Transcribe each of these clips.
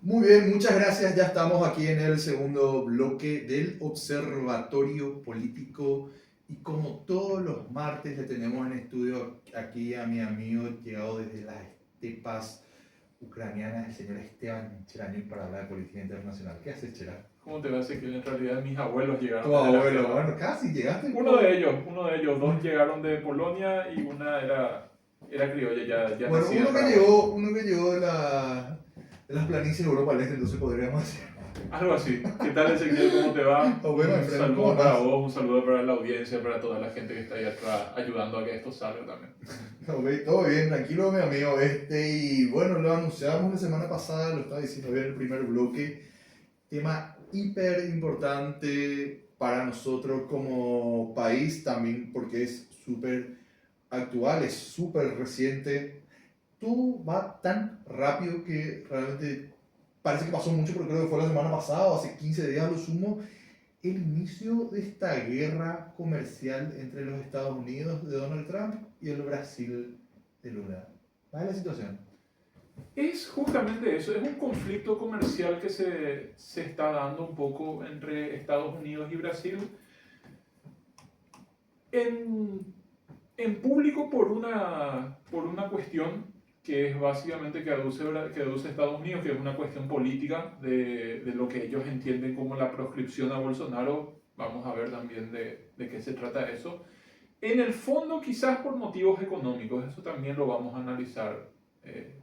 Muy bien, muchas gracias. Ya estamos aquí en el segundo bloque del Observatorio Político y como todos los martes le tenemos en estudio aquí a mi amigo llegado desde las estepas ucranianas, el señor Esteban Cheraniuk, para hablar de política internacional. ¿Qué haces, Chera? ¿Cómo te va a decir que en realidad mis abuelos llegaron Tu desde la abuelo, Estepa? bueno, casi llegaste. Uno de ellos, dos llegaron de Polonia y una era criolla, ya Bueno, nacida en Paraguay. uno que llegó de las planicies de Europa del Este, entonces podríamos decir. Algo así. ¿Qué tal, Ezequiel? ¿Cómo te va? Oh, bueno, Un Efraín, ¿cómo saludo para estás? vos, un saludo para la audiencia, para toda la gente que está ahí atrás ayudando a que esto salga también. Ok, todo bien, tranquilo, mi amigo. Y bueno, lo anunciamos la semana pasada, lo estaba diciendo bien en el primer bloque. Tema hiper importante para nosotros como país también, porque es súper actual, es súper reciente. Todo va tan rápido que realmente parece que pasó mucho, pero creo que fue la semana pasada o hace 15 días a lo sumo. El inicio de esta guerra comercial entre los Estados Unidos de Donald Trump y el Brasil de Lula. ¿Cuál es la situación? Es justamente eso, es un conflicto comercial que se está dando un poco entre Estados Unidos y Brasil en, en público por una cuestión que es básicamente que aduce Estados Unidos, que es una cuestión política de lo que ellos entienden como la proscripción a Bolsonaro. Vamos a ver también de qué se trata eso. En el fondo, quizás por motivos económicos, eso también lo vamos a analizar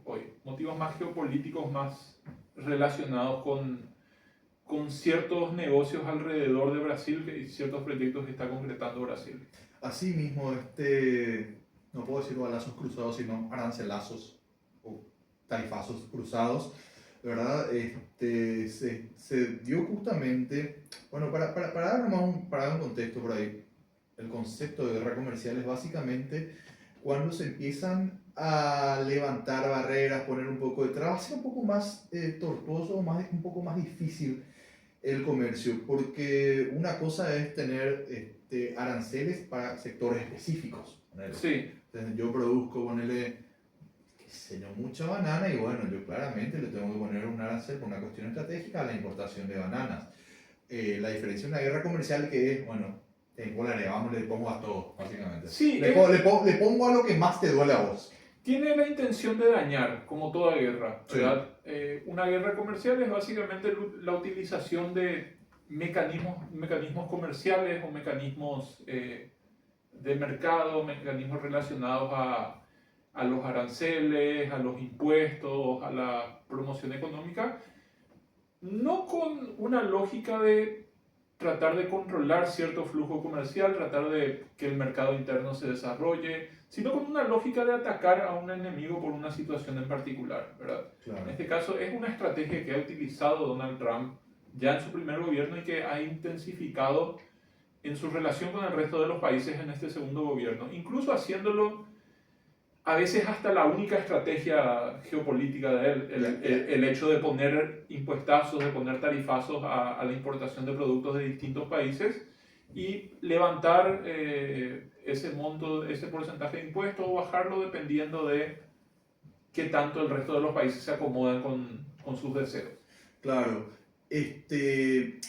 hoy. Motivos más geopolíticos, más relacionados con ciertos negocios alrededor de Brasil y ciertos proyectos que está concretando Brasil. Así mismo, no puedo decir balazos cruzados, sino arancelazos o tarifazos cruzados, ¿verdad? Se dio justamente, bueno, para dar un contexto por ahí, el concepto de guerra comercial es básicamente cuando se empiezan a levantar barreras, poner un poco de trabas, hacer un poco más tortuoso, un poco más difícil el comercio, porque una cosa es tener aranceles para sectores específicos. Ponele. Sí, Entonces, yo produzco, ponele, qué sé yo, mucha banana y bueno, yo claramente le tengo que poner un arancel por una cuestión estratégica a la importación de bananas. La diferencia en una guerra comercial que es, bueno, le agregamos, le pongo a todo, básicamente. sí, Le pongo a lo que más te duele a vos. tiene la intención de dañar, como toda guerra, Sí, ¿verdad? Una guerra comercial es básicamente la utilización de mecanismos comerciales o mecanismos de mercado, mecanismos relacionados a los aranceles, a los impuestos, a la promoción económica, no con una lógica de tratar de controlar cierto flujo comercial, tratar de que el mercado interno se desarrolle, sino con una lógica de atacar a un enemigo por una situación en particular, ¿verdad? En claro. este caso es una estrategia que ha utilizado Donald Trump ya en su primer gobierno y que ha intensificado en su relación con el resto de los países en este segundo gobierno, incluso haciéndolo a veces hasta la única estrategia geopolítica de él, Ya, ya. el hecho de poner impuestazos, de poner tarifazos a la importación de productos de distintos países y levantar ese monto, ese porcentaje de impuestos o bajarlo dependiendo de qué tanto el resto de los países se acomodan con sus deseos. Claro,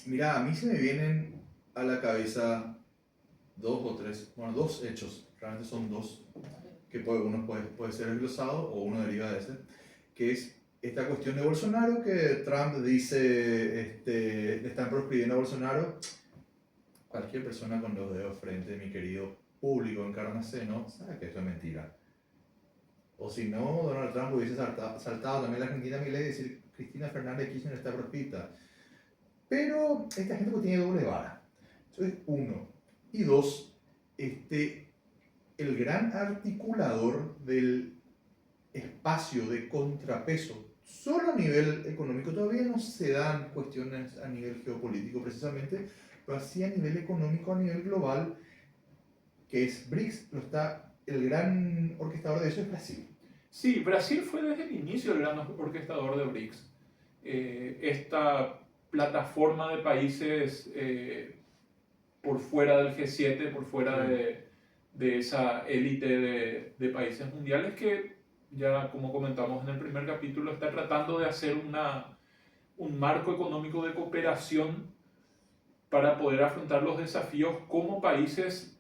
mira, a mí se me vienen a la cabeza dos o tres, bueno, dos hechos, realmente son dos, que uno puede ser desglosado o uno deriva de ese, que es esta cuestión de Bolsonaro, que Trump dice, le están proscribiendo a Bolsonaro. Cualquier persona con los dedos frente, mi querido público encarnaceno, sabe que esto es mentira. O si no, Donald Trump hubiese saltado también la Argentina Milei y decir, Cristina Fernández Kirchner está proscrita. Pero esta gente pues tiene doble vara. Eso es uno. Y dos, el gran articulador del espacio de contrapeso, solo a nivel económico, todavía no se dan cuestiones a nivel geopolítico precisamente, pero sí a nivel económico, a nivel global, que es BRICS, lo está, el gran orquestador de eso es Brasil. Sí, Brasil fue desde el inicio el gran orquestador de BRICS. Esta plataforma de países por fuera del G7, por fuera Sí. de esa élite de países mundiales que ya como comentamos en el primer capítulo está tratando de hacer un marco económico de cooperación para poder afrontar los desafíos como países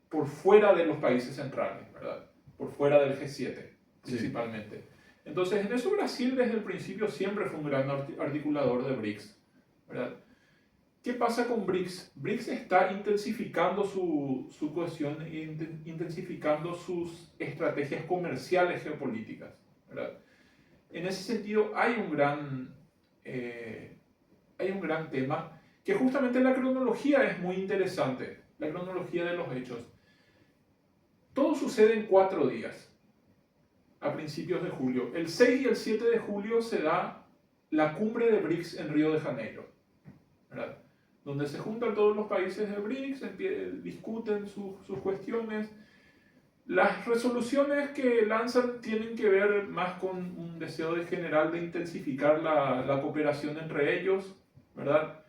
por fuera de los países centrales, ¿verdad? Por fuera del G7, principalmente. Sí. Entonces, en eso Brasil desde el principio siempre fue un gran articulador de BRICS, ¿verdad? ¿Qué pasa con BRICS? BRICS está intensificando su cohesión, intensificando sus estrategias comerciales geopolíticas, ¿verdad? En ese sentido, hay un gran tema que justamente la cronología es muy interesante, la cronología de los hechos. Todo sucede en 4 días, a principios de julio. El 6 y el 7 de julio se da la cumbre de BRICS en Río de Janeiro, ¿verdad? Donde se juntan todos los países de BRICS, discuten sus cuestiones. Las resoluciones que lanzan tienen que ver más con un deseo general de intensificar la cooperación entre ellos, ¿verdad?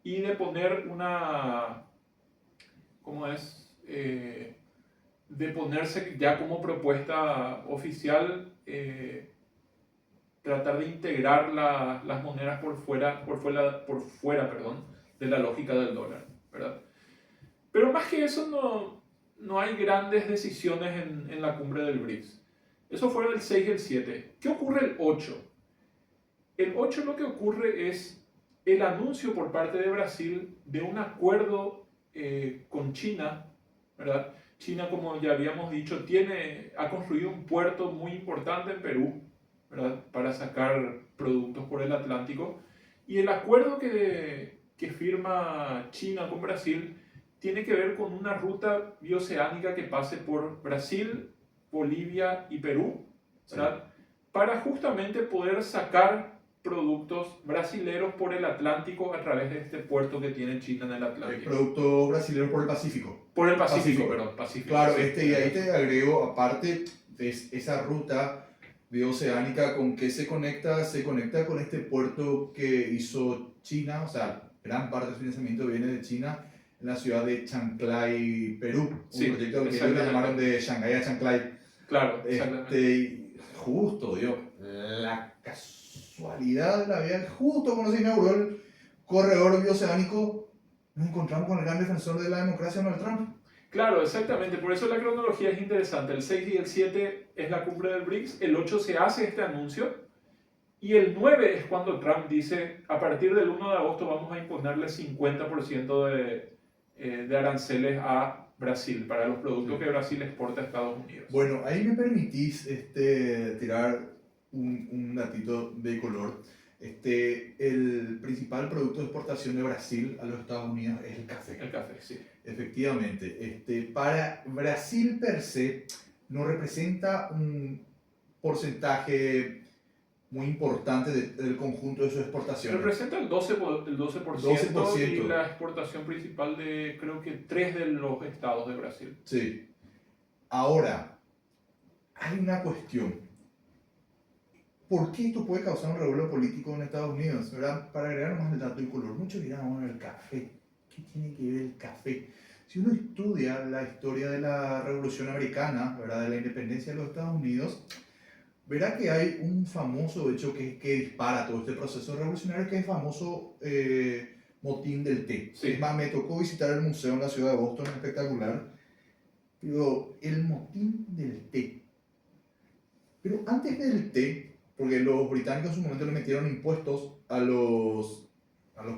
Y de poner de ponerse ya como propuesta oficial, tratar de integrar las monedas por fuera, de la lógica del dólar, ¿verdad? Pero más que eso no hay grandes decisiones en la cumbre del BRICS. Eso fue el 6 y el 7. ¿Qué ocurre el 8? El 8 lo que ocurre es el anuncio por parte de Brasil de un acuerdo con China, ¿verdad? China, como ya habíamos dicho, ha construido un puerto muy importante en Perú, ¿verdad? Para sacar productos por el Atlántico. Y el acuerdo que firma China con Brasil tiene que ver con una ruta bioceánica que pase por Brasil, Bolivia y Perú, ¿verdad? Sí. Para justamente poder sacar productos brasileros por el Atlántico a través de este puerto que tiene China en el Atlántico. Productos brasileros por el Pacífico. Por el Pacífico. Pacífico. Claro, y ahí te agrego, aparte de esa ruta bioceánica, ¿con qué se conecta? Se conecta con este puerto que hizo China, o sea, gran parte del financiamiento viene de China, en la ciudad de Chanclay, Perú. Sí, un proyecto que ellos llamaron de Shanghái a Chanclay. Claro, justo, Dios, la casualidad de la vida, justo cuando se inauguró el corredor bioceánico, nos encontramos con el gran defensor de la democracia, Donald Trump. Claro, exactamente, por eso la cronología es interesante. El 6 y el 7 es la cumbre del BRICS, el 8 se hace este anuncio, y el 9 es cuando Trump dice, a partir del 1 de agosto vamos a imponerle 50% de aranceles a Brasil, para los productos que Brasil exporta a Estados Unidos. Bueno, ahí me permitís tirar un datito de color. El principal producto de exportación de Brasil a los Estados Unidos es el café. El café, sí. Efectivamente. Para Brasil per se no representa un porcentaje muy importante del conjunto de sus exportaciones. Representa el 12%, y la exportación principal de creo que 3 de los estados de Brasil. Sí. Ahora, hay una cuestión. ¿Por qué esto puede causar un revuelo político en Estados Unidos? ¿Verdad? Para agregar más el dato y color, muchos dirán, bueno, el café. ¿Qué tiene que ver el café? Si uno estudia la historia de la Revolución Americana, ¿verdad? De la independencia de los Estados Unidos, verá que hay un famoso hecho que dispara todo este proceso revolucionario, que es el famoso motín del té. Sí. Es más, me tocó visitar el museo en la ciudad de Boston, espectacular. Pero el motín del té. Pero antes del té, porque los británicos en su momento le metieron impuestos a los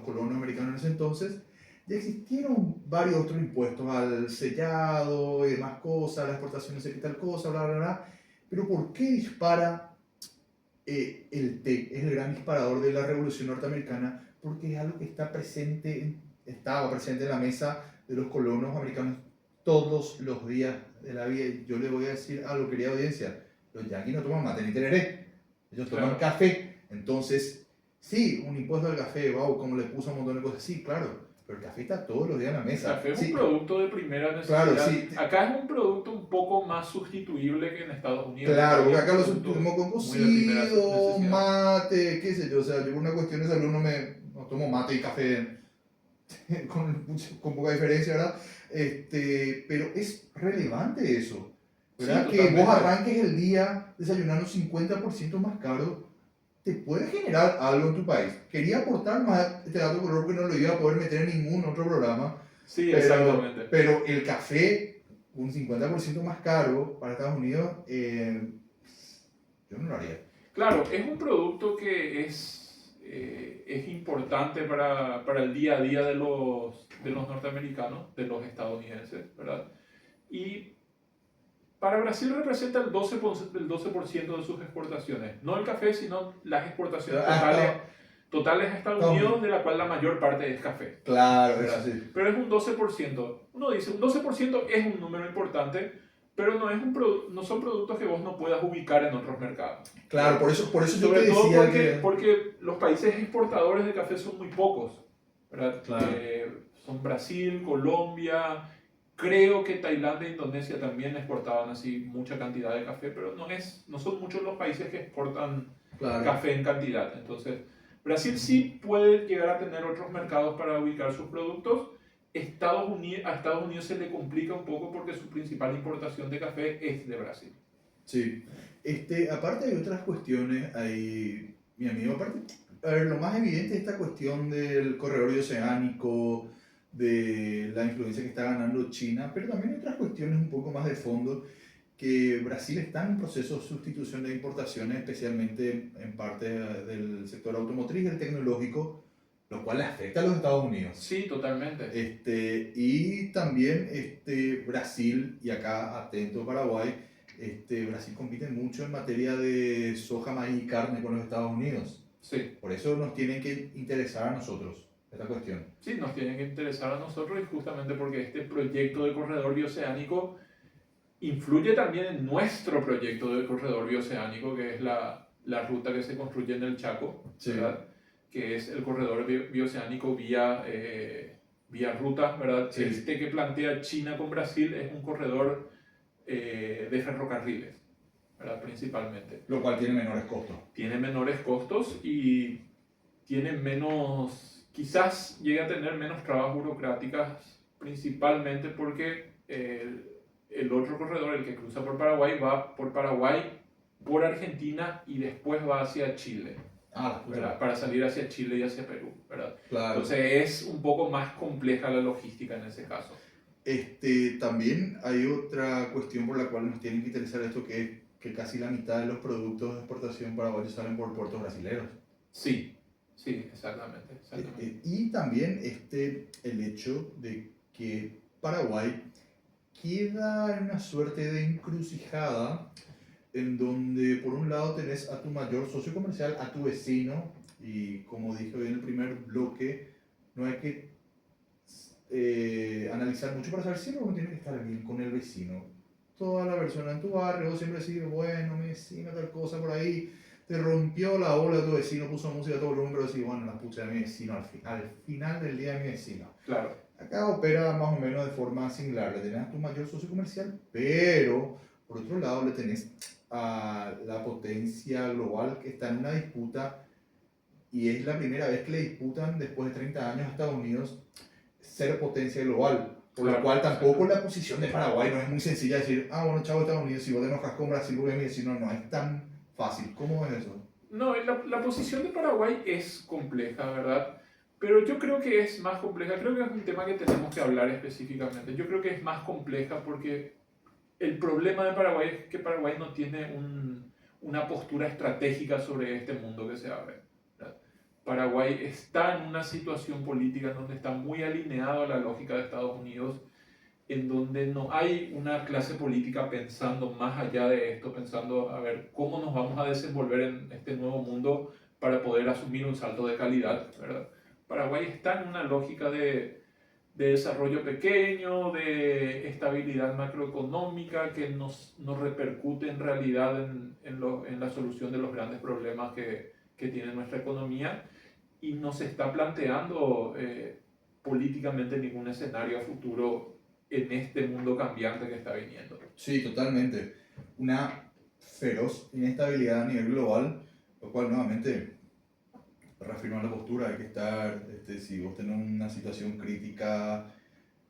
colonos americanos en ese entonces, ya existieron varios otros impuestos al sellado y demás cosas, la exportación de tal cosa, bla, bla, bla. Pero ¿por qué dispara el té? Es el gran disparador de la Revolución Norteamericana, porque es algo que estaba presente en la mesa de los colonos americanos todos los días de la vida. Yo le voy a decir a la querida audiencia, los yanquis no toman mate ni tereré, ellos toman café. Entonces, sí, un impuesto al café, wow, como le puso un montón de cosas, sí, claro. Pero el café está todos los días en la mesa. El café es un producto de primera necesidad. Claro, sí. Acá es un producto un poco más sustituible que en Estados Unidos. Claro, porque acá lo sustituimos con cocido, mate, qué sé yo. O sea, yo por una cuestión de salud no tomo mate y café con poca diferencia, ¿verdad? Pero es relevante eso, ¿verdad? Sí, que vos arranques el día desayunando 50% más caro te puede generar algo en tu país. Quería aportar más este dato color porque no lo iba a poder meter en ningún otro programa, Sí, exactamente. pero el café, un 50% más caro para Estados Unidos, yo no lo haría. Claro, es un producto que es importante para el día a día de los norteamericanos, de los estadounidenses, ¿verdad? Y para Brasil representa el 12% de sus exportaciones. No el café, sino las exportaciones totales a Estados Unidos, de la cual la mayor parte es café. Claro, ¿verdad? eso sí. Pero es un 12%. Uno dice, un 12% es un número importante, pero no son productos que vos no puedas ubicar en otros mercados. Claro, por eso yo Sobre te todo decía porque los países exportadores de café son muy pocos, ¿verdad? Claro. Son Brasil, Colombia, creo que Tailandia e Indonesia también exportaban así mucha cantidad de café, pero no son muchos los países que exportan Claro. café en cantidad. Entonces, Brasil sí puede llegar a tener otros mercados para ubicar sus productos. A Estados Unidos se le complica un poco porque su principal importación de café es de Brasil. Sí. Aparte hay otras cuestiones, hay, mi amigo, aparte, a ver, lo más evidente es esta cuestión del corredor oceánico, de la influencia que está ganando China, pero también hay otras cuestiones un poco más de fondo, que Brasil está en un proceso de sustitución de importaciones, especialmente en parte del sector automotriz y el tecnológico, lo cual le afecta a los Estados Unidos. Sí, totalmente. Y también Brasil, y acá atento Paraguay, Brasil compite mucho en materia de soja, maíz y carne con los Estados Unidos. Sí. Por eso nos tienen que interesar a nosotros esta cuestión. Sí, nos tienen que interesar a nosotros y justamente porque este proyecto de corredor bioceánico influye también en nuestro proyecto de corredor bioceánico, que es la ruta que se construye en el Chaco, Sí. ¿verdad? Que es el corredor bioceánico vía ruta, ¿verdad? Sí. Este que plantea China con Brasil es un corredor de ferrocarriles, ¿verdad? Principalmente. Lo cual tiene menores costos. Tiene menores costos y tiene menos, quizás llegue a tener menos trabas burocráticas, principalmente porque el otro corredor, el que cruza por Paraguay, va por Paraguay, por Argentina y después va hacia Chile. ¿Verdad? Para salir hacia Chile y hacia Perú, ¿verdad? Claro. Entonces es un poco más compleja la logística en ese caso. También hay otra cuestión por la cual nos tienen que interesar esto, que es que casi la mitad de los productos de exportación paraguayos salen por puertos brasileños. Sí, sí, exactamente. Y también el hecho de que Paraguay queda en una suerte de encrucijada en donde por un lado tenés a tu mayor socio comercial, a tu vecino, y como dije hoy en el primer bloque, no hay que analizar mucho para saber si uno tiene que estar bien con el vecino. Toda la persona en tu barrio siempre decir, bueno, mi vecino, tal cosa por ahí, te rompió la ola de tu vecino, puso música a todo volumen, pero decir, bueno, la pucha de mi vecino al final del día de mi vecino. Claro. Acá opera más o menos de forma similar, le tenés a tu mayor socio comercial, pero por otro lado le tenés a la potencia global que está en una disputa, y es la primera vez que le disputan después de 30 años a Estados Unidos ser potencia global, por lo cual tampoco la posición de Paraguay no es muy sencilla decir, bueno, chavo, Estados Unidos, si vos te enojas con Brasil porque mi vecino, no es tan fácil. ¿Cómo es eso? No, la posición de Paraguay es compleja, ¿verdad? Pero yo creo que es más compleja, creo que es un tema que tenemos que hablar específicamente. Yo creo que es más compleja porque el problema de Paraguay es que Paraguay no tiene una postura estratégica sobre este mundo que se abre. ¿verdad? Paraguay está en una situación política en donde está muy alineado a la lógica de Estados Unidos, en donde no hay una clase política pensando más allá de esto, pensando a ver cómo nos vamos a desenvolver en este nuevo mundo para poder asumir un salto de calidad, ¿verdad? Paraguay está en una lógica de desarrollo pequeño, de estabilidad macroeconómica que nos repercute en realidad en la solución de los grandes problemas que tiene nuestra economía, y no se está planteando políticamente ningún escenario a futuro en este mundo cambiante que está viniendo. Sí, totalmente. Una feroz inestabilidad a nivel global, lo cual nuevamente reafirma la postura. Hay que estar, si vos tenés una situación crítica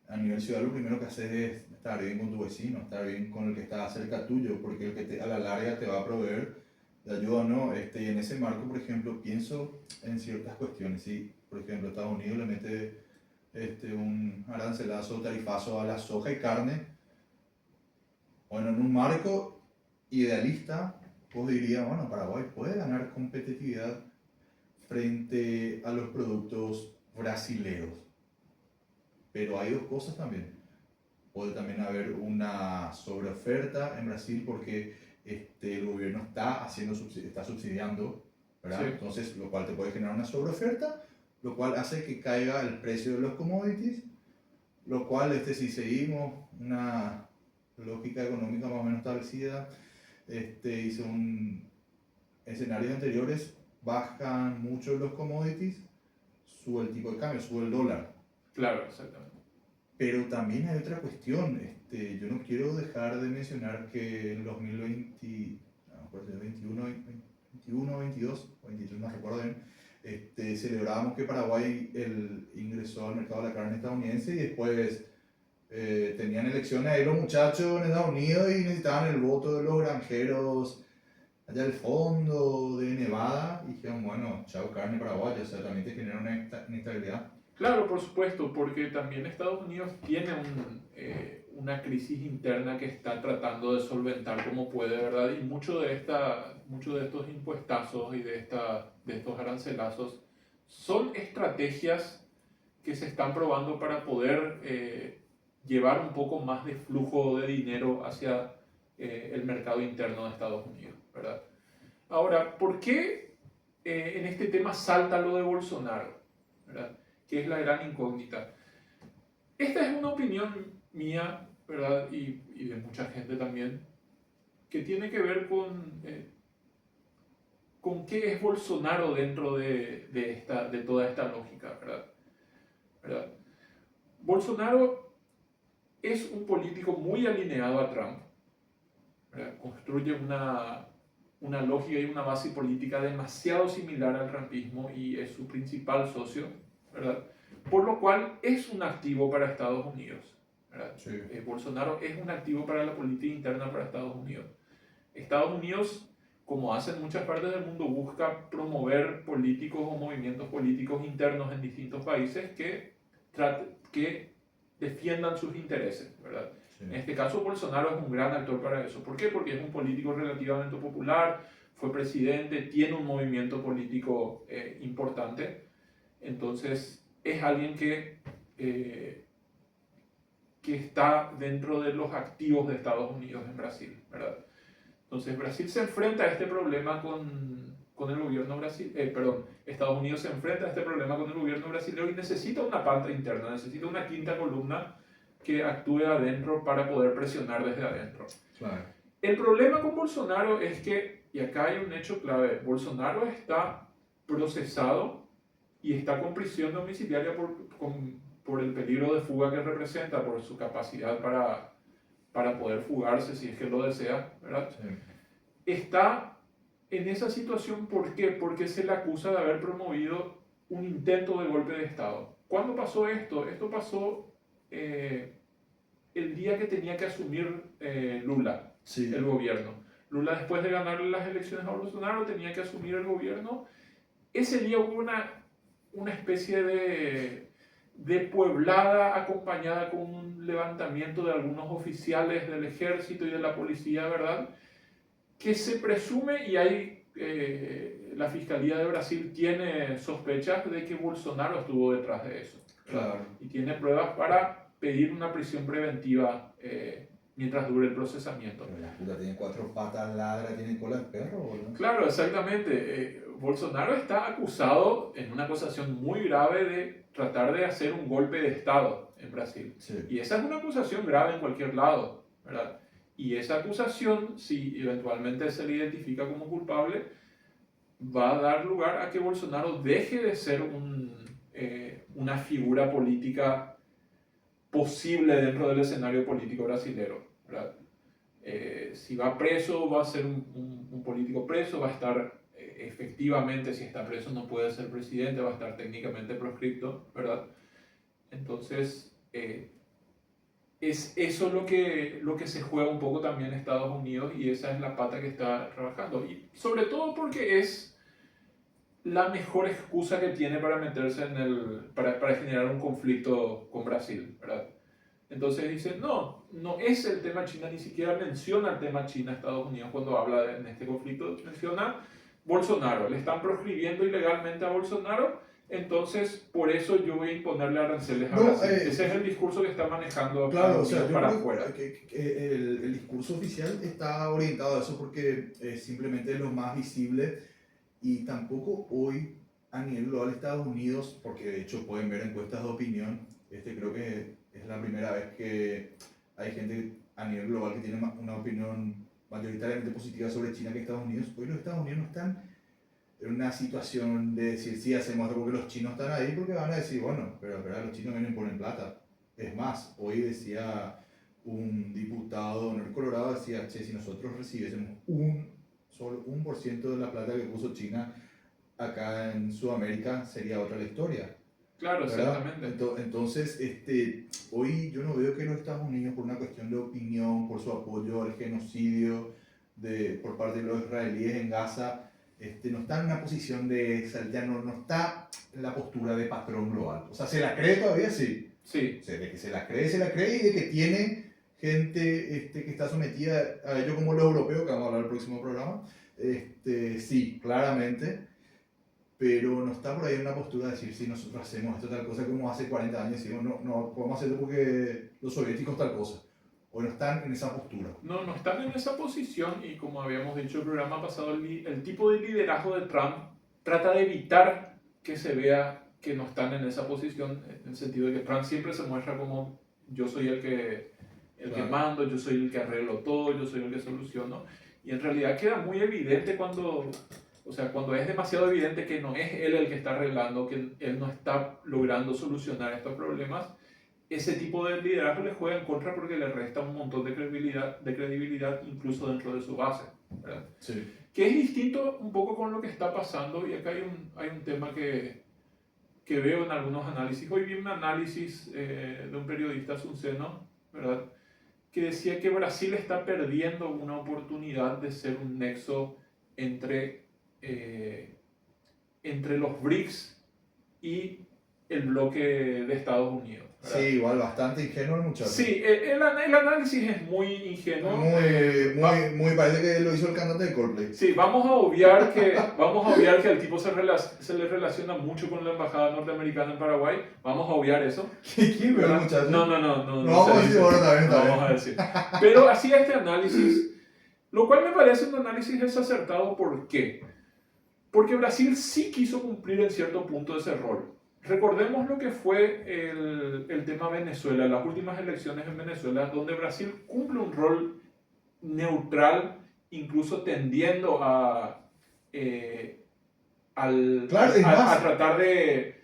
a nivel ciudad, lo primero que haces es estar bien con tu vecino, estar bien con el que está cerca tuyo, porque el que a la larga te va a proveer de ayuda o no. Y en ese marco, por ejemplo, pienso en ciertas cuestiones. ¿Sí? Por ejemplo, Estados Unidos le mete un arancelazo, tarifazo a la soja y carne. Bueno, en un marco idealista, vos dirías, bueno, Paraguay puede ganar competitividad frente a los productos brasileros. Pero hay dos cosas también. Puede también haber una sobreoferta en Brasil porque el gobierno está subsidiando, ¿verdad? Sí. Entonces, lo cual te puede generar una sobreoferta, lo cual hace que caiga el precio de los commodities, lo cual, si seguimos una lógica económica más o menos establecida, y según escenarios anteriores, bajan mucho los commodities, sube el tipo de cambio, sube el dólar. Claro, exactamente. Pero también hay otra cuestión. Yo no quiero dejar de mencionar que en 2020, no, 21, 21, 22, o 23, no recuerdo bien, celebrábamos que Paraguay ingresó al mercado de la carne estadounidense y después tenían elecciones ahí los muchachos en Estados Unidos y necesitaban el voto de los granjeros allá al fondo de Nevada y dijeron, bueno, chao carne paraguaya, o sea, también te genera una inestabilidad. Claro, por supuesto, porque también Estados Unidos tiene una crisis interna que está tratando de solventar como puede, ¿verdad? Y mucho de estos impuestazos y de estos arancelazos son estrategias que se están probando para poder llevar un poco más de flujo de dinero hacia el mercado interno de Estados Unidos, ¿verdad? Ahora, ¿por qué en este tema salta lo de Bolsonaro, ¿verdad? Que es la gran incógnita. Esta es una opinión mía, ¿verdad? Y de mucha gente también, que tiene que ver con qué es Bolsonaro dentro de toda esta lógica, ¿verdad? Bolsonaro es un político muy alineado a Trump, ¿verdad? Construye una lógica y una base política demasiado similar al trumpismo y es su principal socio, ¿verdad? Por lo cual es un activo para Estados Unidos, ¿verdad? Sí. Bolsonaro es un activo para la política interna para Estados Unidos. Estados Unidos, como hacen muchas partes del mundo, busca promover políticos o movimientos políticos internos en distintos países que defiendan sus intereses, ¿verdad? Sí. En este caso, Bolsonaro es un gran actor para eso. ¿Por qué? Porque es un político relativamente popular, fue presidente, tiene un movimiento político importante. Entonces, es alguien que está dentro de los activos de Estados Unidos en Brasil, ¿verdad? Entonces, Brasil se enfrenta a este problema con el gobierno brasileño, Estados Unidos se enfrenta a este problema con el gobierno brasileño y necesita una pata interna, necesita una quinta columna que actúe adentro para poder presionar desde adentro. Claro. El problema con Bolsonaro es que, y acá hay un hecho clave, Bolsonaro está procesado y está con prisión domiciliaria por el peligro de fuga que representa, por su capacidad para poder fugarse si es que lo desea, ¿verdad? Sí. Está en esa situación, ¿por qué? Porque se le acusa de haber promovido un intento de golpe de Estado. ¿Cuándo pasó esto? Esto pasó el día que tenía que asumir Lula, Sí. el gobierno. Lula, después de ganarle las elecciones a Bolsonaro, tenía que asumir el gobierno. Ese día hubo una especie de pueblada acompañada con un levantamiento de algunos oficiales del ejército y de la policía, ¿verdad? Que se presume, y hay, la Fiscalía de Brasil tiene sospechas de que Bolsonaro estuvo detrás de eso. Claro. Y tiene pruebas para pedir una prisión preventiva mientras dure el procesamiento. Pero la puta tiene 4 patas, ladra, tiene cola de perro, boludo. Claro, exactamente. Bolsonaro está acusado en una acusación muy grave de tratar de hacer un golpe de Estado en Brasil. Sí. Y esa es una acusación grave en cualquier lado, ¿verdad? Y esa acusación, si eventualmente se le identifica como culpable, va a dar lugar a que Bolsonaro deje de ser una figura política posible dentro del escenario político brasilero, ¿verdad? Si va preso, va a ser un político preso, va a estar efectivamente, si está preso no puede ser presidente, va a estar técnicamente proscripto, ¿verdad? Entonces, es eso lo que se juega un poco también en Estados Unidos y esa es la pata que está trabajando. Y sobre todo porque es la mejor excusa que tiene para meterse para generar un conflicto con Brasil, ¿verdad? Entonces dice, no es el tema China, ni siquiera menciona el tema China Estados Unidos cuando habla en este conflicto, menciona Bolsonaro, le están proscribiendo ilegalmente a Bolsonaro, entonces por eso yo voy a imponerle aranceles a Brasil. Ese es el discurso que está manejando claro, o sea, yo para creo afuera. que el discurso oficial está orientado a eso porque simplemente es lo más visible y tampoco hoy a nivel global Estados Unidos, porque de hecho pueden ver encuestas de opinión, creo que es la primera vez que hay gente a nivel global que tiene una opinión mayoritariamente positiva sobre China que Estados Unidos. Hoy los Estados Unidos no están en una situación de decir sí hacemos algo porque los chinos están ahí, porque van a decir, bueno, pero espera, los chinos vienen y ponen plata. Es más, hoy decía un diputado en el Colorado, decía, che, si nosotros recibiésemos solo 1% de la plata que puso China acá en Sudamérica, sería otra la historia. Claro, ¿verdad? exactamente. Entonces, hoy yo no veo que los Estados Unidos, por una cuestión de opinión, por su apoyo al genocidio por parte de los israelíes en Gaza, no está en una posición de saltar, no está en la postura de patrón global. O sea, ¿se la cree todavía? Sí. Sí. O sea, de que se la cree y de que tiene gente que está sometida a ello como los europeos, que vamos a hablar en el próximo programa. Sí, claramente. Pero no está por ahí en una postura de decir, sí, nosotros hacemos esto tal cosa como hace 40 años, y no podemos hacerlo porque los soviéticos tal cosa. O no están en esa postura. No están en esa posición y como habíamos dicho el programa pasado, el tipo de liderazgo de Trump trata de evitar que se vea que no están en esa posición, en el sentido de que Trump siempre se muestra como yo soy el que mando, yo soy el que arreglo todo, yo soy el que soluciono. Y en realidad queda muy evidente cuando es demasiado evidente que no es él el que está arreglando, que él no está logrando solucionar estos problemas, ese tipo de liderazgo le juega en contra porque le resta un montón de credibilidad incluso dentro de su base, ¿verdad? Sí. Que es distinto un poco con lo que está pasando y acá hay un tema que veo en algunos análisis. Hoy vi un análisis de un periodista asunceno, ¿verdad? Que decía que Brasil está perdiendo una oportunidad de ser un nexo entre los BRICS y el bloque de Estados Unidos, ¿verdad? Sí, igual bastante ingenuo el muchacho. Sí, el análisis es muy ingenuo. Muy parece que lo hizo el cantante de Coldplay. Sí, vamos a obviar que al tipo se le relaciona mucho con la embajada norteamericana en Paraguay. Vamos a obviar eso. ¿Quién vio el muchacho? No. No vamos a decir ahora también. No vamos a decir. Pero hacía este análisis, lo cual me parece un análisis desacertado. ¿Por qué? Porque Brasil sí quiso cumplir en cierto punto ese rol. Recordemos lo que fue el tema Venezuela, las últimas elecciones en Venezuela, donde Brasil cumple un rol neutral, incluso tendiendo a tratar de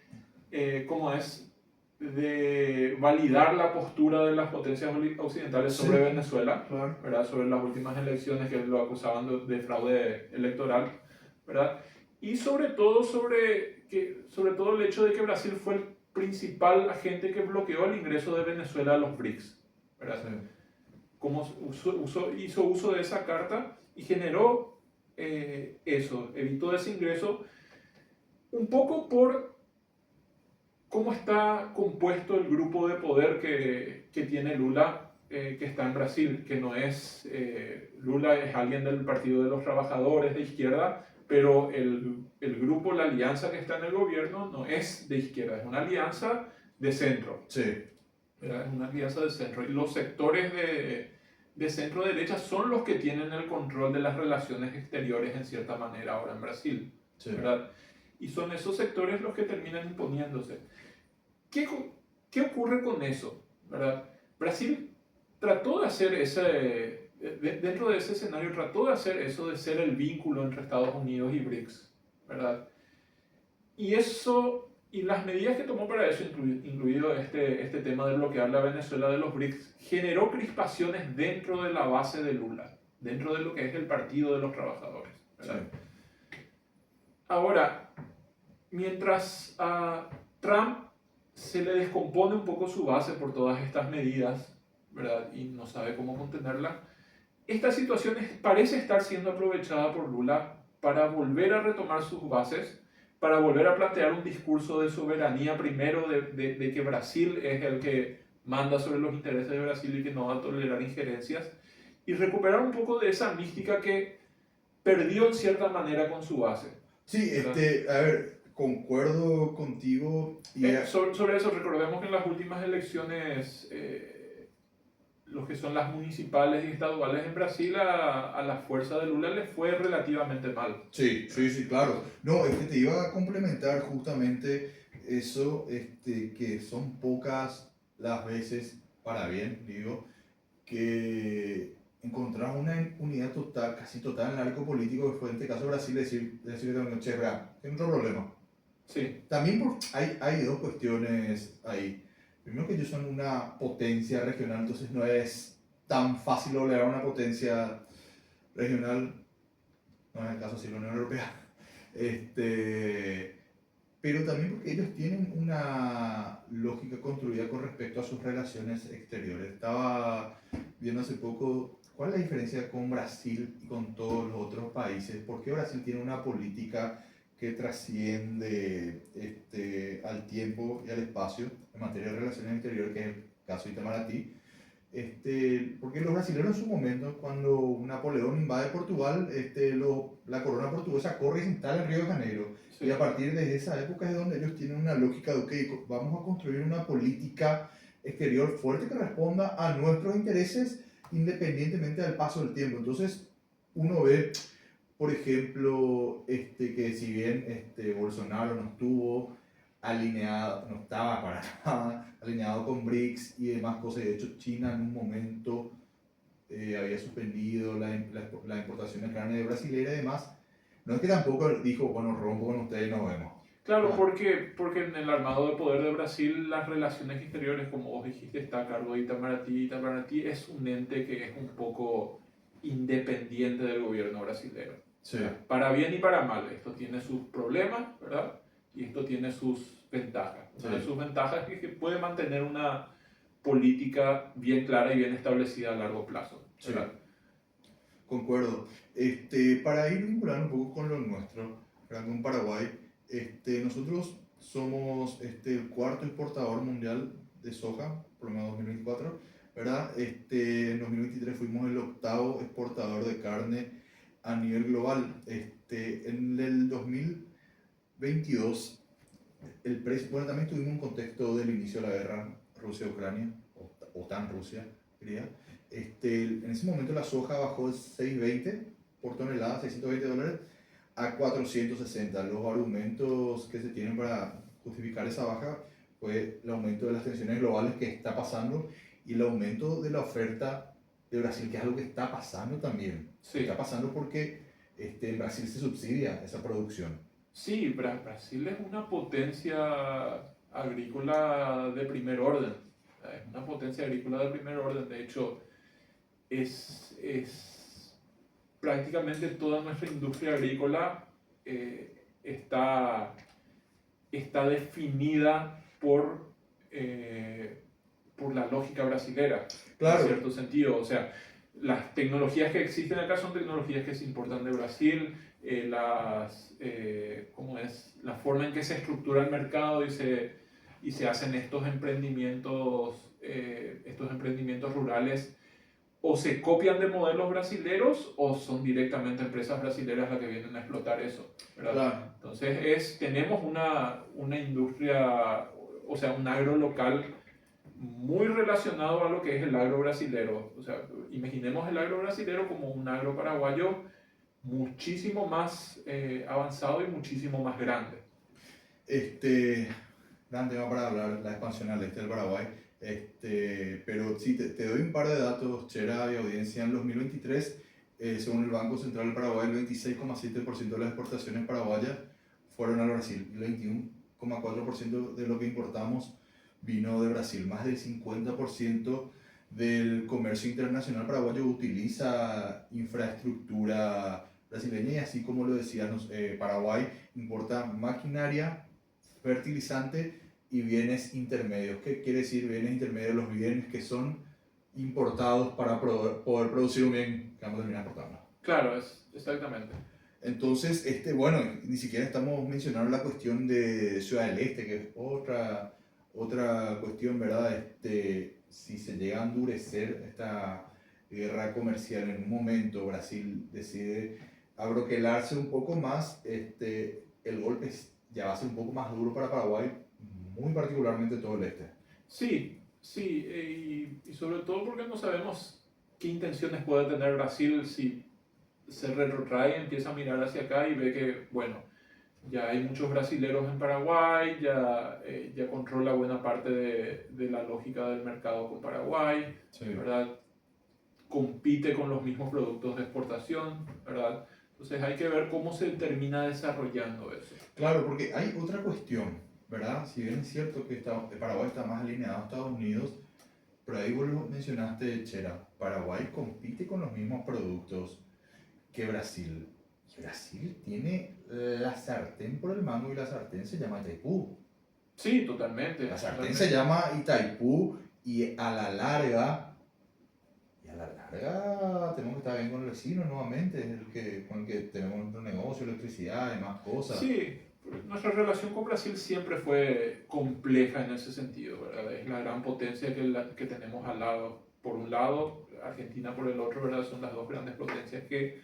validar la postura de las potencias occidentales sobre Venezuela, claro. ¿verdad? Sobre las últimas elecciones que lo acusaban de fraude electoral, ¿verdad? Y sobre todo el hecho de que Brasil fue el principal agente que bloqueó el ingreso de Venezuela a los BRICS, ¿verdad? Sí. Como hizo uso de esa carta y generó evitó ese ingreso un poco por cómo está compuesto el grupo de poder que tiene Lula, que está en Brasil, que no es, Lula es alguien del Partido de los Trabajadores de izquierda, pero el grupo, la alianza que está en el gobierno no es de izquierda, es una alianza de centro. Sí. Es una alianza de centro. Y los sectores de centro-derecha son los que tienen el control de las relaciones exteriores en cierta manera ahora en Brasil. Sí. ¿Verdad? Y son esos sectores los que terminan imponiéndose. ¿Qué ocurre con eso? ¿Verdad? Brasil trató de hacer dentro de ese escenario, trató de hacer eso de ser el vínculo entre Estados Unidos y BRICS, ¿verdad? Y las medidas que tomó para eso, incluido este tema de bloquear la Venezuela de los BRICS, generó crispaciones dentro de la base de Lula, dentro de lo que es el Partido de los Trabajadores, ¿verdad? Sí. Ahora, mientras a Trump se le descompone un poco su base por todas estas medidas, ¿verdad? Y no sabe cómo contenerla. Esta situación parece estar siendo aprovechada por Lula para volver a retomar sus bases, para volver a plantear un discurso de soberanía primero, de que Brasil es el que manda sobre los intereses de Brasil y que no va a tolerar injerencias, y recuperar un poco de esa mística que perdió en cierta manera con su base. Sí, ¿Verdad? a ver, concuerdo contigo y Sobre eso, recordemos que en las últimas elecciones, los que son las municipales y estaduales en Brasil, a la fuerza de Lula les fue relativamente mal. sí, sí, sí, claro. No, te iba a complementar justamente eso, que son pocas las veces, para bien, digo, que encontrar una unidad total, casi total en el arco político, que fue en este caso Brasil, decir también, che, bra, hay otro problema. Sí, También hay dos cuestiones ahí. Primero que ellos son una potencia regional, entonces no es tan fácil doblegar una potencia regional, no es el caso de la Unión Europea. Pero también porque ellos tienen una lógica construida con respecto a sus relaciones exteriores. Estaba viendo hace poco cuál es la diferencia con Brasil y con todos los otros países. ¿Por qué Brasil tiene una política que trasciende al tiempo y al espacio en materia de relaciones exteriores, que es el caso de Itamaraty? Porque los brasileños en su momento, cuando Napoleón invade Portugal, la corona portuguesa corre y se instala en Río de Janeiro. sí. Y a partir de esa época es donde ellos tienen una lógica de, ok, vamos a construir una política exterior fuerte que responda a nuestros intereses independientemente del paso del tiempo. Entonces, uno ve, por ejemplo, que si bien Bolsonaro no estuvo alineado, no estaba para nada alineado con BRICS y demás cosas. De hecho, China en un momento había suspendido la importación de carne de brasilera y demás. No es que tampoco dijo, bueno, rompo con ustedes y nos vemos. Claro, Ah, porque en el armado de poder de Brasil las relaciones exteriores, como vos dijiste, está a cargo de Itamaraty. Itamaraty es un ente que es un poco independiente del gobierno brasileño. sí, Para bien y para mal. Esto tiene sus problemas, ¿verdad? Y esto tiene sus ventajas. Una de sí, sus ventajas es que puede mantener una política bien clara y bien establecida a largo plazo, sí, ¿verdad? concuerdo. Para ir vinculando un poco con lo nuestro, ¿verdad? Con Paraguay, nosotros somos el cuarto exportador mundial de soja, por lo menos 2024, ¿verdad? En 2023 fuimos el octavo exportador de carne a nivel global. En el 2022, el precio, bueno, también tuvimos un contexto del inicio de la guerra Rusia-Ucrania, o OTAN-Rusia, diría. En ese momento la soja bajó de 6.20 por tonelada, $620, a 460. Los argumentos que se tienen para justificar esa baja fue el aumento de las tensiones globales que está pasando y el aumento de la oferta de Brasil, que es algo que está pasando también. Sí. Está pasando porque en Brasil se subsidia esa producción. Sí, Brasil es una potencia agrícola de primer orden. Es una potencia agrícola de primer orden. De hecho, es prácticamente toda nuestra industria agrícola está definida por la lógica brasilera, Claro. en cierto sentido. O sea, las tecnologías que existen acá son tecnologías que se importan de Brasil, ¿cómo es? La forma en que se estructura el mercado y se hacen estos emprendimientos rurales o se copian de modelos brasileros o son directamente empresas brasileras las que vienen a explotar eso, ¿verdad? Claro. Entonces tenemos una industria, o sea, un agro local muy relacionado a lo que es el agro brasilero. O sea, imaginemos el agro brasilero como un agro paraguayo muchísimo más avanzado y muchísimo más grande. Gran tema para hablar, la expansión al este del Paraguay. Pero sí, te doy un par de datos, Chera, de audiencia. En 2023, según el Banco Central del Paraguay, el 26,7% de las exportaciones paraguayas fueron al Brasil. El 21,4% de lo que importamos vino de Brasil. Más del 50% del comercio internacional paraguayo utiliza infraestructura brasileña y así como lo decíamos, Paraguay importa maquinaria, fertilizante y bienes intermedios. ¿Qué quiere decir bienes intermedios? Los bienes que son importados para poder producir un bien que vamos a terminar exportando. Claro, exactamente. Entonces, bueno, ni siquiera estamos mencionando la cuestión de Ciudad del Este, que es otra cuestión, ¿verdad? Si se llega a endurecer esta guerra comercial en un momento, Brasil decide abroquelarse un poco más, el golpe ya va a ser un poco más duro para Paraguay, muy particularmente todo el este. Sí, sí, y sobre todo porque no sabemos qué intenciones puede tener Brasil si se retrotrae, empieza a mirar hacia acá y ve que, bueno, ya hay muchos brasileros en Paraguay, ya controla buena parte de la lógica del mercado con Paraguay, Sí. ¿verdad? Compite con los mismos productos de exportación, ¿verdad? Entonces hay que ver cómo se termina desarrollando eso. Claro, porque hay otra cuestión, ¿verdad? Si bien es cierto que Paraguay está más alineado a Estados Unidos, pero ahí vos lo mencionaste, Chera, Paraguay compite con los mismos productos que Brasil. Y Brasil tiene la sartén por el mango y la sartén se llama Itaipú. Sí, totalmente. La sartén totalmente. se llama Itaipú y a la larga tenemos que estar bien con el vecino nuevamente, con el que tenemos nuestro negocio, electricidad y más cosas. Sí, nuestra relación con Brasil siempre fue compleja en ese sentido, ¿verdad? Es la gran potencia que tenemos al lado. Por un lado, Argentina por el otro, ¿verdad? Son las dos grandes potencias que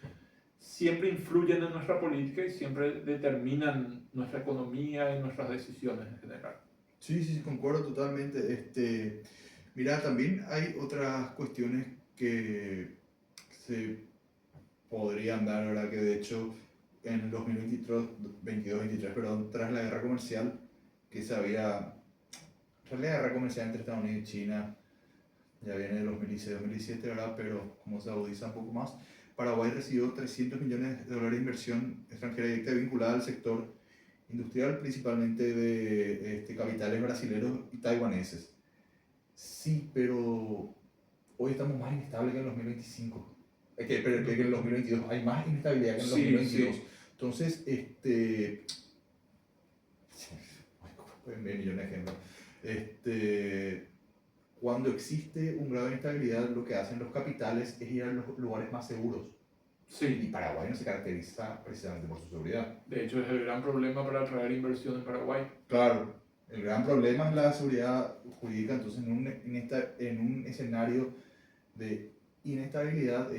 siempre influyen en nuestra política y siempre determinan nuestra economía y nuestras decisiones en general. Sí, concuerdo totalmente. Mira, también hay otras cuestiones que se podrían dar, ¿verdad? Que de hecho en el 2022-23, perdón, tras la guerra comercial tras la guerra comercial entre Estados Unidos y China, ya viene del 2016-2017, ¿verdad? Pero como se agudiza un poco más, Paraguay recibió 300 millones de dólares de inversión extranjera directa vinculada al sector industrial, principalmente de capitales brasileños y taiwaneses. Sí, pero hoy estamos más inestables que en el 2025. Que en el 2022 hay más inestabilidad que en el 2022. Sí. Entonces, pueden ver millones de ejemplos. Cuando existe un grado de inestabilidad, lo que hacen los capitales es ir a los lugares más seguros. Sí. Y Paraguay no se caracteriza precisamente por su seguridad. De hecho, es el gran problema para atraer inversión en Paraguay. Claro, el gran problema es la seguridad jurídica. Entonces, en un escenario de inestabilidad,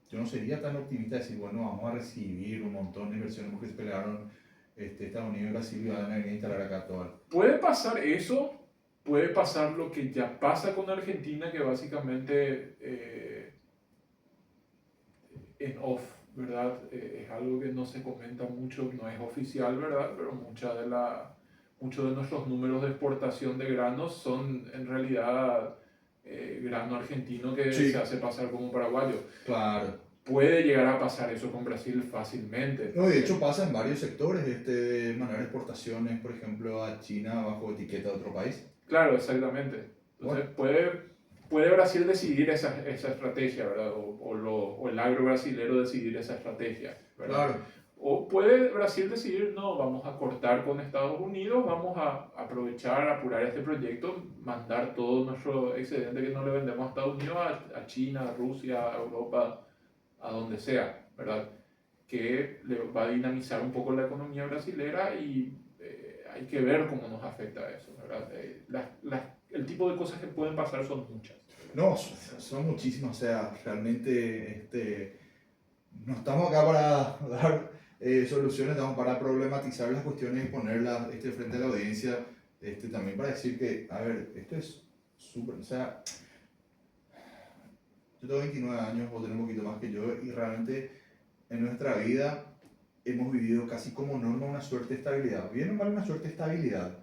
yo no sería tan optimista de decir, bueno, vamos a recibir un montón de inversiones porque se pelearon Estados Unidos y Brasil y van a venir a instalar acá todo. Puede pasar eso, puede pasar lo que ya pasa con Argentina, que básicamente en off, ¿verdad? Es algo que no se comenta mucho, no es oficial, ¿verdad? Pero muchos de nuestros números de exportación de granos son en realidad grano argentino que Sí. se hace pasar como paraguayo. Claro. Puede llegar a pasar eso con Brasil fácilmente. No, de hecho pasa en varios sectores, de manera de exportaciones, por ejemplo, a China bajo etiqueta de otro país. Claro, exactamente. Entonces puede Brasil decidir esa estrategia, ¿verdad? O el agro brasilero decidir esa estrategia, ¿verdad? Claro. O puede Brasil decidir, no, vamos a cortar con Estados Unidos, vamos a aprovechar, apurar este proyecto, mandar todo nuestro excedente que no le vendemos a Estados Unidos a China, a Rusia, a Europa, a donde sea, ¿verdad? Que le va a dinamizar un poco la economía brasilera y hay que ver cómo nos afecta eso, ¿verdad? El tipo de cosas que pueden pasar son muchas. No, son muchísimas, o sea, realmente no estamos acá para dar soluciones, estamos para problematizar las cuestiones y ponerlas frente a la audiencia, también para decir que, a ver, esto es súper, o sea, yo tengo 29 años, vos tenés un poquito más que yo, y realmente en nuestra vida hemos vivido casi como norma una suerte de estabilidad, bien o mal una suerte de estabilidad,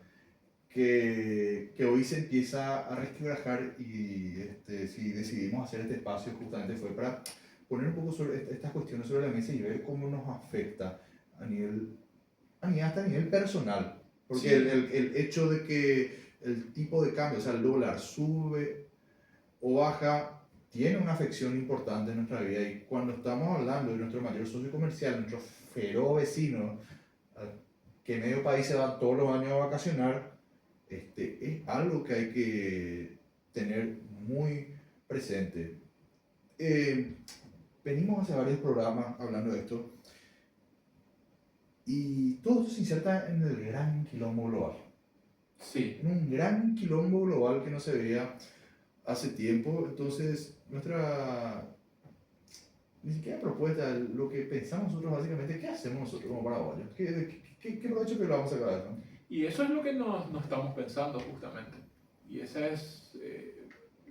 que hoy se empieza a resquebrajar y si decidimos hacer este espacio justamente fue para poner un poco sobre estas cuestiones sobre la mesa y ver cómo nos afecta hasta a nivel personal. Porque sí. el hecho de que el tipo de cambio, o sea, el dólar sube o baja, tiene una afección importante en nuestra vida. Y cuando estamos hablando de nuestro mayor socio comercial, nuestro feroz vecino, que medio país se va todos los años a vacacionar, es algo que hay que tener muy presente. Venimos hace varios programas hablando de esto y todo esto se inserta en el gran quilombo global. Sí. En un gran quilombo global que no se veía hace tiempo. Entonces, ni siquiera propuesta, lo que pensamos nosotros básicamente, ¿qué hacemos nosotros como paraguayos? ¿Qué provecho que lo vamos a sacar de esto? Y eso es lo que no estamos pensando justamente. Y esa es,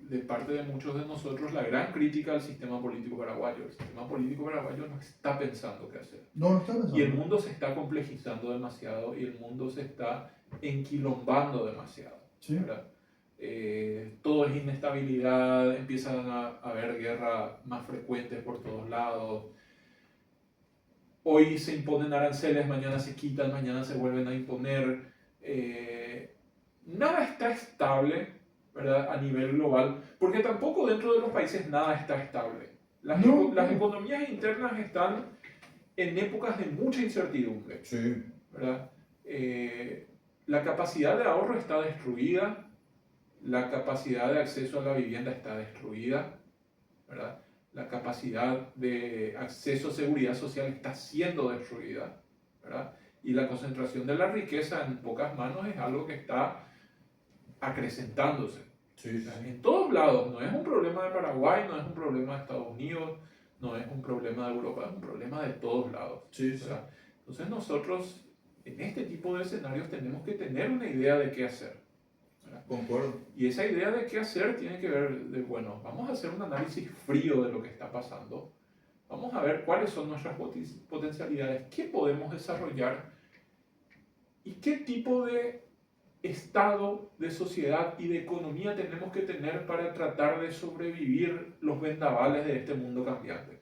de parte de muchos de nosotros, la gran crítica al sistema político paraguayo. El sistema político paraguayo no está pensando qué hacer. No está pensando. Y el mundo se está complejizando demasiado y el mundo se está enquilombando demasiado. Sí. ¿Verdad? Todo es inestabilidad, empiezan a haber guerras más frecuentes por todos lados. Hoy se imponen aranceles, mañana se quitan, mañana se vuelven a imponer. Nada está estable, ¿verdad? A nivel global, porque tampoco dentro de los países nada está estable. Las economías internas están en épocas de mucha incertidumbre. Sí. ¿Verdad? La capacidad de ahorro está destruida, la capacidad de acceso a la vivienda está destruida, ¿verdad? La capacidad de acceso a seguridad social está siendo destruida, ¿verdad? Y la concentración de la riqueza en pocas manos es algo que está acrecentándose. Sí. O sea, en todos lados, no es un problema de Paraguay, no es un problema de Estados Unidos, no es un problema de Europa, es un problema de todos lados. Sí, ¿verdad? Entonces nosotros en este tipo de escenarios tenemos que tener una idea de qué hacer. ¿verdad? Concuerdo. Y esa idea de qué hacer tiene que ver de, bueno, vamos a hacer un análisis frío de lo que está pasando, vamos a ver cuáles son nuestras potencialidades, qué podemos desarrollar y qué tipo de estado de sociedad y de economía tenemos que tener para tratar de sobrevivir los vendavales de este mundo cambiante.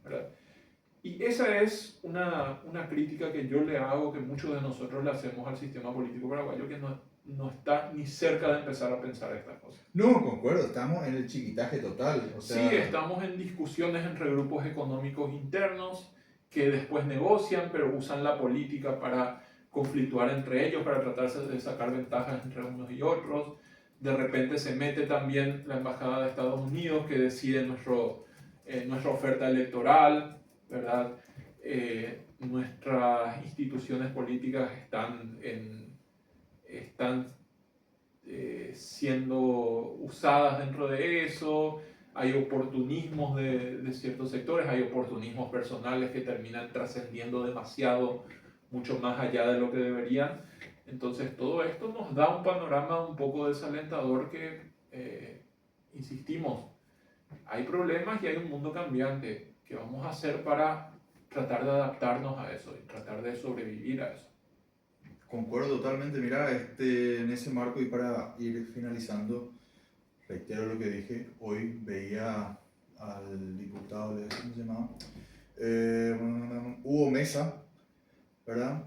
¿verdad? Y esa es una crítica que yo le hago, que muchos de nosotros le hacemos al sistema político paraguayo, que no está ni cerca de empezar a pensar estas cosas. No, concuerdo, estamos en el chiquitaje total. O sea... Sí, estamos en discusiones entre grupos económicos internos que después negocian, pero usan la política para conflictuar entre ellos, para tratarse de sacar ventajas entre unos y otros. De repente se mete también la Embajada de Estados Unidos que decide nuestra oferta electoral, ¿verdad? Nuestras instituciones políticas están siendo usadas dentro de eso, hay oportunismos de ciertos sectores, hay oportunismos personales que terminan trascendiendo demasiado, mucho más allá de lo que deberían. Entonces todo esto nos da un panorama un poco desalentador que, insistimos, hay problemas y hay un mundo cambiante. ¿Qué vamos a hacer para tratar de adaptarnos a eso y tratar de sobrevivir a eso? Concuerdo totalmente. Mira, en ese marco y para ir finalizando, reitero lo que dije. Hoy veía al diputado, ¿cómo se llamaba? Hugo Mesa, ¿verdad?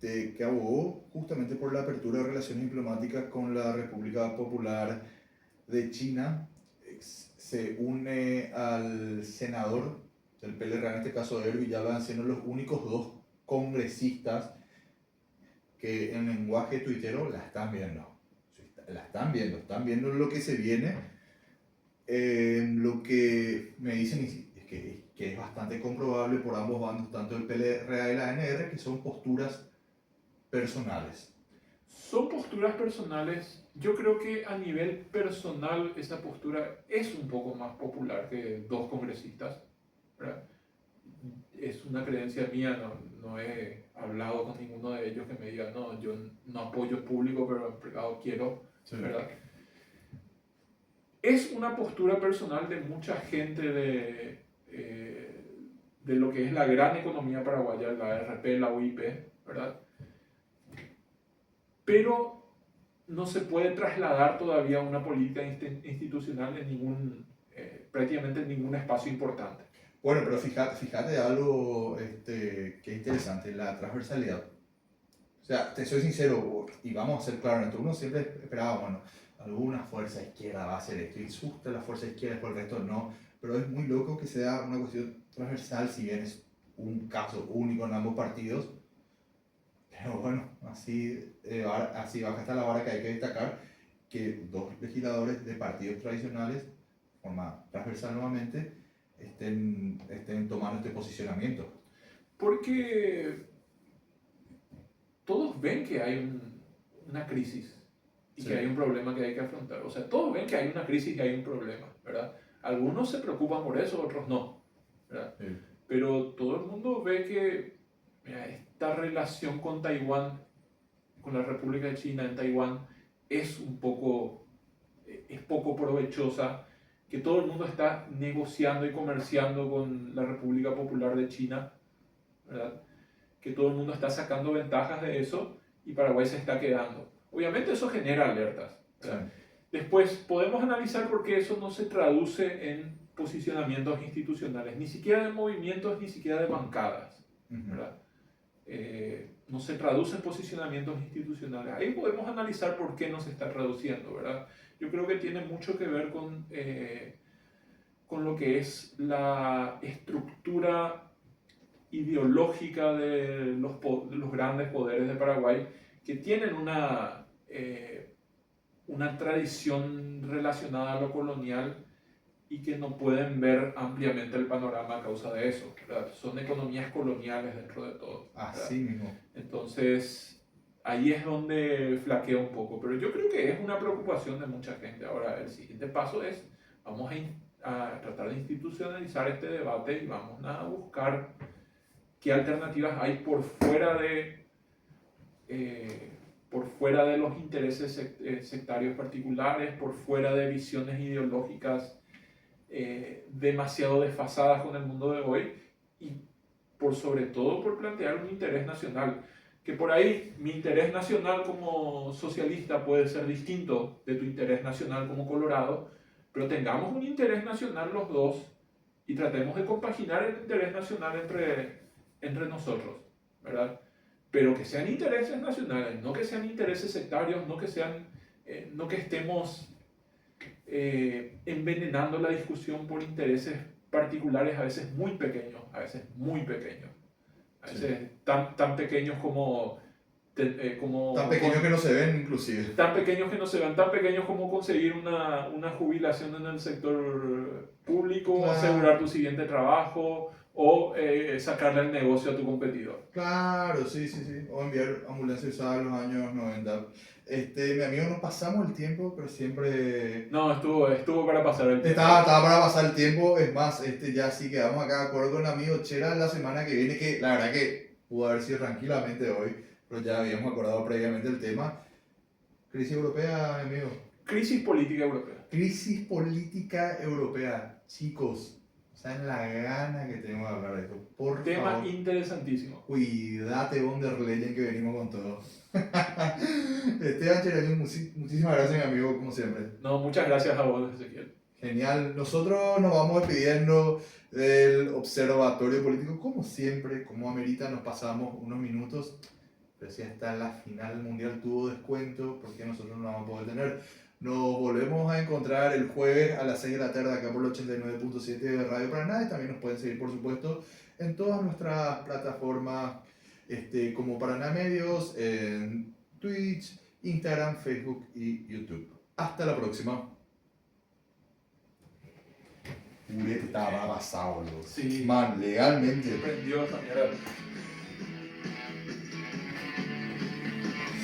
Que abogó justamente por la apertura de relaciones diplomáticas con la República Popular de China. Se une al senador del PLR, en este caso Erwin Villalba, siendo los únicos dos congresistas que en lenguaje tuitero la están viendo. Están viendo lo que se viene. Lo que me dicen es que es bastante comprobable por ambos bandos, tanto el PLRA y la ANR, que son posturas personales. Son posturas personales. Yo creo que a nivel personal esa postura es un poco más popular que dos congresistas, ¿verdad? Es una creencia mía, no he hablado con ninguno de ellos que me diga, no, yo no apoyo el público, pero en privado quiero, sí. ¿verdad? Es una postura personal de mucha gente de lo que es la gran economía paraguaya, la ARP, la UIP, ¿verdad? Pero no se puede trasladar todavía una política institucional en prácticamente en ningún espacio importante. Bueno, pero fíjate algo que es interesante, la transversalidad. O sea, te soy sincero, y vamos a ser claros, uno siempre esperaba, bueno, alguna fuerza izquierda va a hacer esto, y justo la fuerza izquierda, por el resto no. Pero es muy loco que sea una cuestión transversal, si bien es un caso único en ambos partidos. Pero bueno, así baja hasta la vara que hay que destacar. que dos legisladores de partidos tradicionales, de forma transversal nuevamente, estén tomando este posicionamiento. Porque todos ven que hay una crisis y Sí. que hay un problema que hay que afrontar. O sea, todos ven que hay una crisis y hay un problema, ¿verdad? Algunos se preocupan por eso, otros no, ¿verdad? Sí. Pero todo el mundo ve que mira, esta relación con Taiwán, con la República de China en Taiwán, es poco provechosa, que todo el mundo está negociando y comerciando con la República Popular de China, ¿verdad? Que todo el mundo está sacando ventajas de eso y Paraguay se está quedando. Obviamente eso genera alertas, ¿verdad? Sí. Después podemos analizar por qué eso no se traduce en posicionamientos institucionales, ni siquiera de movimientos, ni siquiera de bancadas, ¿verdad? No se traduce en posicionamientos institucionales. Ahí podemos analizar por qué no se está traduciendo, ¿verdad? Yo creo que tiene mucho que ver con lo que es la estructura ideológica de los grandes poderes de Paraguay, que tienen una tradición relacionada a lo colonial y que no pueden ver ampliamente el panorama a causa de eso, ¿verdad? Son economías coloniales dentro de todo, ¿verdad? Así mismo. Entonces, ahí es donde flaquea un poco, pero yo creo que es una preocupación de mucha gente. Ahora, el siguiente paso es, vamos a tratar de institucionalizar este debate y vamos a buscar qué alternativas hay por fuera de los intereses sectarios particulares, por fuera de visiones ideológicas demasiado desfasadas con el mundo de hoy, y sobre todo por plantear un interés nacional, que por ahí mi interés nacional como socialista puede ser distinto de tu interés nacional como colorado, pero tengamos un interés nacional los dos y tratemos de compaginar el interés nacional entre nosotros, ¿verdad? Pero que sean intereses nacionales, no que sean intereses sectarios, no que estemos envenenando la discusión por intereses particulares, a veces muy pequeños, a veces Sí. tan pequeños como Tan pequeños que no se ven, inclusive. tan pequeños que no se ven, tan pequeños como conseguir una jubilación en el sector público, Claro. asegurar tu siguiente trabajo o sacarle el negocio a tu competidor. Claro, sí, sí, sí. O enviar ambulancia usada en los años 90. Mi amigo, nos pasamos el tiempo, pero siempre... No, estuvo para pasar el tiempo. Estaba para pasar el tiempo. Es más, ya sí quedamos acá de acuerdo con el amigo Chera la semana que viene, que la verdad que pudo haber sido tranquilamente hoy, pero ya habíamos acordado previamente el tema. Crisis europea, amigo. Crisis política europea. Crisis política europea. Chicos, ¿saben la gana que tenemos de hablar de esto? Por Tema favor, interesantísimo. cuídate, von der Leyen, que venimos con todo. Esteban Cherani, muchísimas gracias, mi amigo, como siempre. No, muchas gracias a vos, Ezequiel. Genial. Nosotros nos vamos despidiendo del Observatorio Político, como siempre, como amerita, nos pasamos unos minutos, pero si hasta la final mundial tuvo descuento, porque nosotros no vamos a poder tener. Nos volvemos a encontrar el jueves a las 6 de la tarde acá por el 89.7 de Radio Paraná, y también nos pueden seguir, por supuesto, en todas nuestras plataformas como Paraná Medios, en Twitch, Instagram, Facebook y YouTube. Hasta la próxima. Estaba basado, loco. Sí. Man, legalmente. Se prendió esa mierda.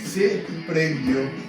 Se prendió.